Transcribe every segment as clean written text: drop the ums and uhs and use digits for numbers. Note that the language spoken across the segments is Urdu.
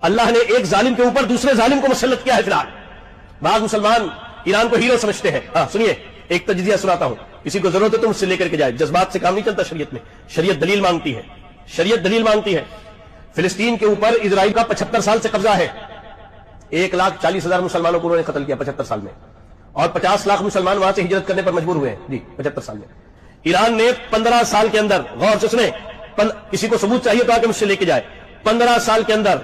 اللہ نے ایک ظالم کے اوپر دوسرے ظالم کو مسلط کیا ہے فی الحال. بعض مسلمان ایران کو ہیرو سمجھتے ہیں. سنیے ایک تجزیہ سناتا ہوں, کسی کو ضرورت ہے تو مجھ سے لے کر کے جائے. جذبات سے کام نہیں چلتا شریعت میں, شریعت دلیل مانگتی ہے, شریعت دلیل مانگتی ہے. فلسطین کے اوپر اسرائیل کا 75 سال سے قبضہ ہے. 1,40,000 مسلمانوں کو انہوں نے قتل کیا 75 سال میں, اور 50 لاکھ مسلمان وہاں سے ہجرت کرنے پر مجبور ہوئے ہیں. جی 75 سال میں. ایران نے 15 سال کے اندر, غور سے سنیں, کسی کو ثبوت چاہیے تو آ کے مجھ سے لے کے جائے, 15 سال کے اندر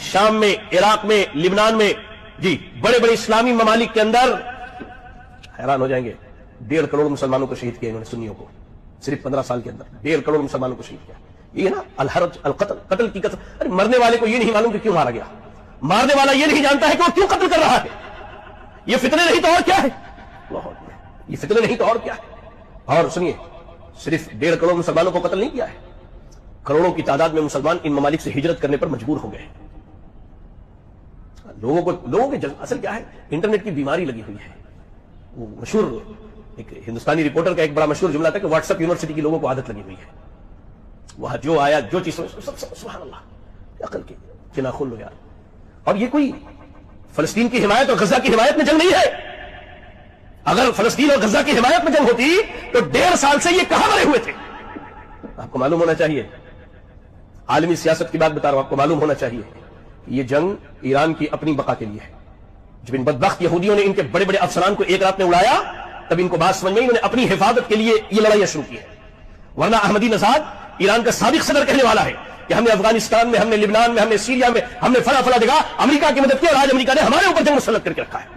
شام میں, عراق میں, لبنان میں, جی بڑے بڑے اسلامی ممالک کے اندر, حیران ہو جائیں گے, 1.5 کروڑ مسلمانوں کو شہید کیا انہوں نے, سنیوں کو, صرف 15 سال کے اندر 1.5 کروڑ مسلمانوں کو شہید کیا. یہ نا الحرج القتل, قتل کی قتل. ارے مرنے والے کو یہ نہیں معلوم کہ کیوں مارا گیا, مارنے والا یہ نہیں جانتا ہے کہ وہ کیوں قتل کر رہا ہے. یہ فتنے نہیں تو اور کیا ہے, یہ فتنے نہیں تو اور کیا ہے. اور سنیے, صرف 1.5 کروڑ مسلمانوں کو قتل نہیں کیا ہے, کروڑوں کی تعداد میں مسلمان ان ممالک سے ہجرت کرنے پر مجبور ہو گئے. لوگوں کے اصل کیا ہے, انٹرنیٹ کی بیماری لگی ہوئی ہے. وہ مشہور ایک ہندوستانی رپورٹر کا ایک بڑا مشہور جملہ تھا کہ واٹس ایپ یونیورسٹی کی لوگوں کو عادت لگی ہوئی ہے. وہاں جو آیا جو چیز سبحان اللہ, عقل کی چنا کھول لو یار. اور یہ کوئی فلسطین کی حمایت اور غزہ کی حمایت میں جنگ نہیں ہے. اگر فلسطین اور غزہ کی حمایت میں جنگ ہوتی تو 1.5 سال سے یہ کہاں مرے ہوئے تھے. آپ کو معلوم ہونا چاہیے, عالمی سیاست کی بات بتا رہا ہوں, آپ کو معلوم ہونا چاہیے کہ یہ جنگ ایران کی اپنی بقا کے لیے ہے. جب ان بدبخت یہودیوں نے ان کے بڑے بڑے افسران کو ایک رات میں اڑایا, تب ان کو بات سمجھ میں, انہوں نے اپنی حفاظت کے لیے یہ لڑائیاں شروع کی ہے. ورنہ احمدی نژاد ایران کا سابق صدر کہنے والا ہے کہ ہم نے افغانستان میں, ہم نے لبنان میں, ہم نے سیریا میں, ہم نے فلاں فلاں جگہ امریکہ کی مدد کی, اور آج امریکہ نے ہمارے اوپر جنگ مسلط کر کے رکھا ہے.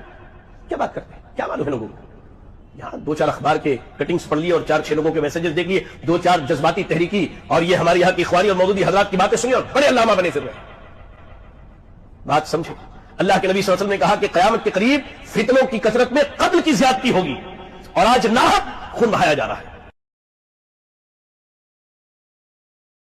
کیا بات کرتے ہیں, کیا معلوم ہے لوگوں کو. یہاں 2-4 اخبار کے کٹنگز پڑھ لیے اور 4-6 لوگوں کے میسجز دیکھ لیے, 2-4 جذباتی تحریکی اور یہ ہمارے یہاں کی اخوانی اور مودودی حضرات کی باتیں سنی اور بڑے علامہ بنے پھر رہے. بات سمجھو, اللہ کے نبی صلی اللہ علیہ وسلم نے کہا کہ قیامت کے قریب فتنوں کی کثرت میں قتل کی زیادتی ہوگی, اور آج ناحق خون بہایا جا رہا ہے.